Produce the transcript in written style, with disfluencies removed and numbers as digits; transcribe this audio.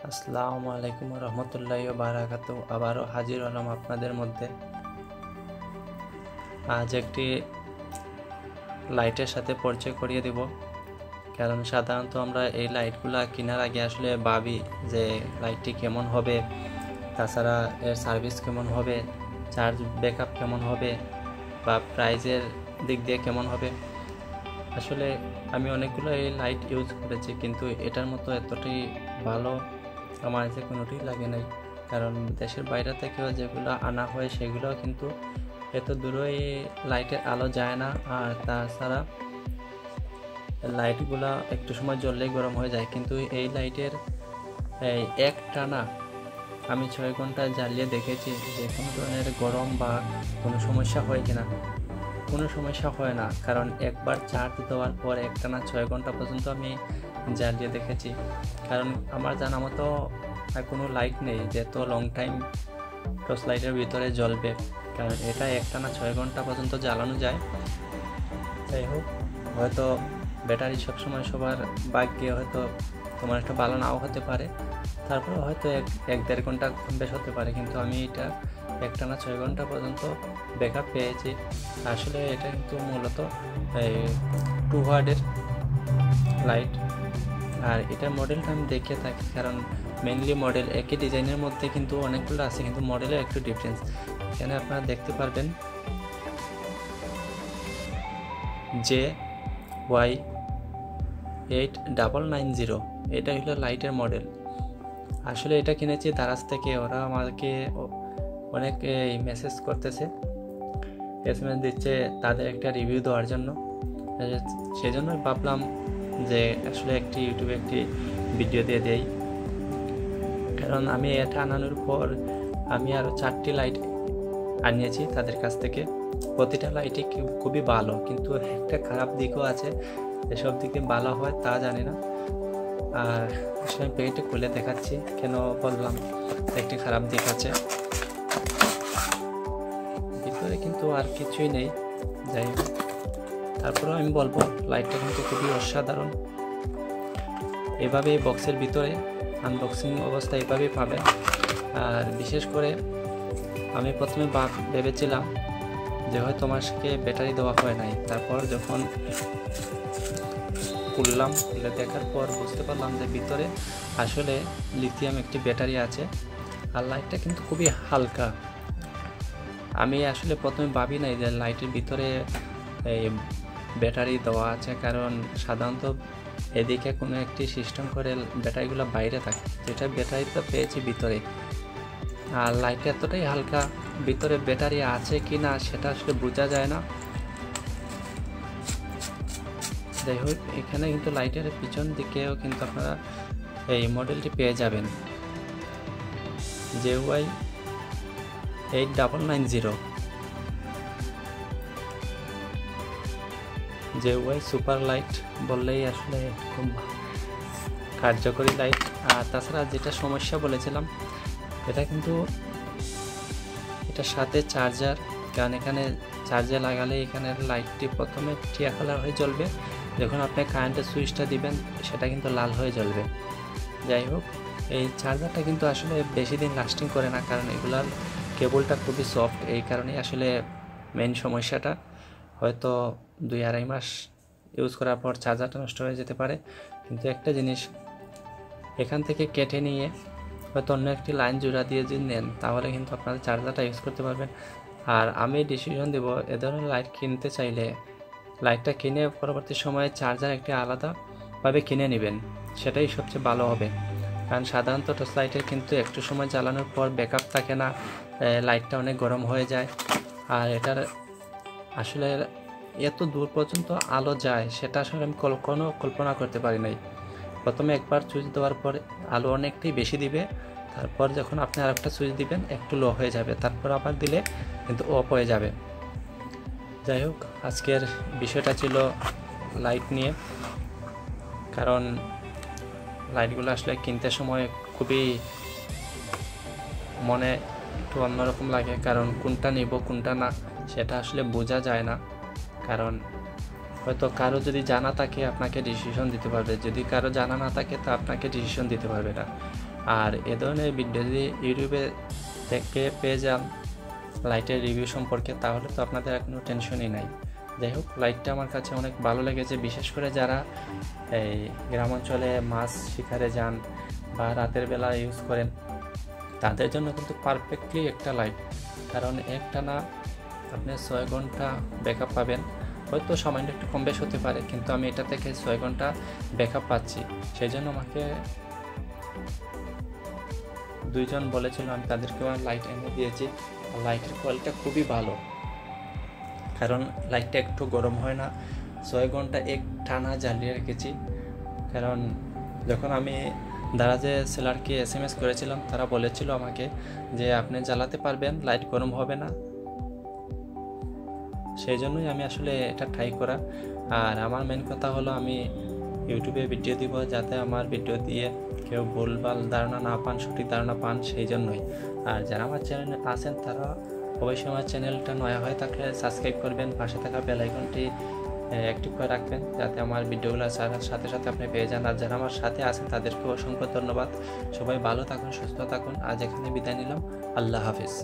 আসসালামু আলাইকুম রহমতুল্লাহি ওয়া বারাকাতু। আবারও হাজির হলাম আপনাদের মধ্যে। আজ একটি লাইটের সাথে পরিচয় করিয়ে দেব। কারণ সাধারণত আমরা এই লাইটগুলা কেনার আগে আসলে ভাবি যে লাইটটি কেমন হবে, তাছাড়া এর সার্ভিস কেমন হবে, চার্জ ব্যাকআপ কেমন হবে বা প্রাইজের দিক দিয়ে কেমন হবে। আসলে আমি অনেকগুলো এই লাইট ইউজ করেছি, কিন্তু এটার মতো এতটাই ভালো আমার যে কোনোটি লাগে নাই। কারণ দেশের বাইরে থেকেও যেগুলো আনা হয় সেগুলোও কিন্তু এত দূরে এই লাইটের আলো যায় না, আর তাছাড়া লাইটগুলো একটু সময় জ্বললেই গরম হয়ে যায়। কিন্তু এই লাইটের এই এক টানা আমি 6 ঘন্টা জ্বালিয়ে দেখেছি যে কোনো ধরনের গরম বা কোনো সমস্যা হয় কিনা। কোনো সমস্যা হয় না, কারণ একবার চার্জ দেওয়ার পর একটানা 6 ঘন্টা পর্যন্ত আমি জ্বালিয়ে দেখেছি। কারণ আমার জানা মতো কোনো লাইট নেই যে তো লং টাইম টর্চ লাইটের ভিতরে জ্বলবে, কারণ এটা একটানা 6 ঘন্টা পর্যন্ত জ্বালানো যায়। যাই হোক, হয়তো ব্যাটারি সবসময় সবার ভাগ্যে হয়তো তোমার একটা ভালো নাও হতে পারে, তারপরে হয়তো এক দেড় ঘন্টা কম বেশ হতে পারে, কিন্তু আমি এটা একটানা 6 ঘন্টা পর্যন্ত ব্যাকআপ পেয়েছি। আসলে এটা কিন্তু মূলত এই 2 ওয়াটের লাইট, আর এটার মডেলটা আমি দেখে থাকি, কারণ মেনলি মডেল একই ডিজাইনের মধ্যে কিন্তু অনেকগুলো আছে, কিন্তু মডেলের একটু ডিফারেন্স। এখানে আপনারা দেখতে পারবেন JY8990, এটা হলো লাইটের মডেল। আসলে এটা কিনেছি দারাজ থেকে। ওরা আমাকে অনেক মেসেজ করতেছে, এসএমএস দিচ্ছে তাদের একটা রিভিউ দেওয়ার জন্য। সেই জন্য ভাবলাম যে আসলে ইউটিউবে একটি ভিডিও দিয়ে দেই। কারণ আমি এটা আনানোর পর আমি আরও 4টি লাইট আনিয়েছি তাদের কাছ থেকে। প্রতিটা লাইটই খুবই ভালো, কিন্তু একটা খারাপ দিকও আছে। এসব দিকে ভালো হয় তা জানি না। আর আসলে আমি প্যাকেটটি খুলে দেখাচ্ছি, কেন বললাম একটি খারাপ দিক আছে। ভিতরে কিন্তু আর কিছুই নেই। যাই হোক, তারপরেও আমি বলবো লাইটটা কিন্তু খুবই অসাধারণ। এভাবে বক্সের ভিতরে আনবক্সিং অবস্থা এভাবেই পাবেন। আর বিশেষ করে আমি প্রথমে ভেবেছিলাম যে হয়তো আমাকে ব্যাটারি দেওয়া হয় নাই। তারপর যখন খুলে দেখার পর বুঝতে পারলাম যে ভিতরে আসলে লিথিয়াম একটি ব্যাটারি আছে। আর লাইটটা কিন্তু খুবই হালকা। আমি আসলে প্রথমে ভাবি নাই যে লাইটের ভিতরে এই ব্যাটারি দেওয়া আছে, কারণ সাধারণত এদিকে কোনো একটি সিস্টেম করে ব্যাটারিগুলো বাইরে থাকে, যেটা ব্যাটারিটা পেয়েছি ভিতরে। আর লাইটটা এতটাই হালকা, ভিতরে ব্যাটারি আছে কি না সেটা আসলে বোঝা যায় না। যাই হোক, এখানে কিন্তু লাইটের পিছন দিকেও কিন্তু আপনারা এই মডেলটি পেয়ে যাবেন, JY8990 JY সুপার লাইট বললেই আসলে খুব কার্যকরী লাইট। আর তাছাড়া যেটা সমস্যা বলেছিলাম, এটা কিন্তু এটার সাথে চার্জার, কারণ এখানে চার্জে লাগালে এখানের লাইটটি প্রথমে টিয়া কালার হয়ে জ্বলবে, যখন আপনি কারেন্টের সুইচটা দিবেন সেটা কিন্তু লাল হয়ে জ্বলবে। যাই হোক, এই চার্জারটা কিন্তু আসলে বেশি দিন লাস্টিং করে না, কারণ এগুলার কেবলটা খুবই সফট। এই কারণেই আসলে মেন সমস্যাটা। হয়তো 2-2.5 মাস ইউজ করার পর চার্জারটা নষ্ট হয়ে যেতে পারে। কিন্তু একটা জিনিস, এখান থেকে কেটে নিয়ে হয়তো অন্য একটি লাইন জোড়া দিয়ে যদি নেন, তাহলে কিন্তু আপনারা চার্জারটা ইউজ করতে পারবেন। আর আমি ডিসিশন দেব, এ ধরনের লাইট কিনতে চাইলে লাইটটা কিনে পরবর্তী সময়ে চার্জার একটি আলাদাভাবে কিনে নেবেন, সেটাই সবচেয়ে ভালো হবে। কারণ সাধারণত টর্চ লাইটের কিন্তু একটু সময় জ্বালানোর পর ব্যাকআপ থাকে না, লাইটটা অনেক গরম হয়ে যায়। আর এটার আসলে এত দূর পর্যন্ত আলো যায় সেটা আসলে আমি কল্পনা করতে পারি নাই। প্রথমে একবার সুইচ দেওয়ার পর আলো অনেকটাই বেশি দিবে, তারপর যখন আপনি আরেকটা সুইচ দিবেন একটু লো হয়ে যাবে, তারপর আবার দিলে কিন্তু অফ হয়ে যাবে। যাই হোক, আজকের বিষয়টা ছিল লাইট নিয়ে। কারণ লাইটগুলো আসলে কিনতে সময় খুবই মনে একটু অন্যরকম লাগে, কারণ কোনটা নিব কোনটা না সেটা আসলে বোঝা যায় না। কারণ হয়তো কারো যদি জানা থাকে আপনাকে ডিসিশন দিতে পারবে, যদি কারো জানা না থাকে তা আপনাকে ডিসিশন দিতে পারবে না। আর এ ধরনের ভিডিও যদি ইউটিউবে থেকে পেয়ে যান লাইটের রিভিউ সম্পর্কে, তাহলে তো আপনাদের আর কোনো টেনশনই নাই। যাই হোক, লাইটটা আমার কাছে অনেক ভালো লেগেছে, বিশেষ করে যারা এই গ্রামাঞ্চলে মাছ শিকারে যান বা রাতের বেলা ইউজ করেন, তাদের জন্য কিন্তু পারফেক্টলি একটা লাইট। কারণ একটানা আপনি 6 ঘন্টা ব্যাকআপ পাবেন, হয়তো সামান্য একটু কম বেশ হতে পারে, কিন্তু আমি এটা থেকে 6 ঘন্টা ব্যাকআপ পাচ্ছি। সেই জন্য আমাকে 2 জন বলেছিল, আমি তাদেরকেও লাইট এনে দিয়েছি। লাইটের কোয়ালিটিটা খুবই ভালো, কারণ লাইটটা একটু গরম হয় না। 6 ঘন্টা এক টানা জ্বালিয়ে রেখেছি। কারণ যখন আমি দারাজে সেলারকে SMS করেছিলাম, তারা বলেছিল আমাকে যে আপনি জ্বালাতে পারবেন, লাইট গরম হবে না। সেই জন্যই আমি আসলে এটা ট্রাই করা। আর আমার মেন কথা হলো, আমি ইউটিউবে ভিডিও দিব যাতে আমার ভিডিও দিয়ে কেউ ভুলভাল ধারণা না পান, সঠিক ধারণা পান, সেই জন্যই। আর যারা আমার চ্যানেলে আছেন তারা অবশ্যই আমার চ্যানেলটা নয়া হয়ে থাকলে সাবস্ক্রাইব করবেন, পাশে থাকা বেল আইকনটি অ্যাক্টিভ করে রাখবেন যাতে আমার ভিডিওগুলো ছাড়ার সাথে সাথে আপনি পেয়ে যান। আর যারা আমার সাথে আছেন তাদেরকে অসংখ্য ধন্যবাদ। সবাই ভালো থাকুন, সুস্থ থাকুন। আজ এখানে বিদায় নিলাম। আল্লাহ হাফিজ।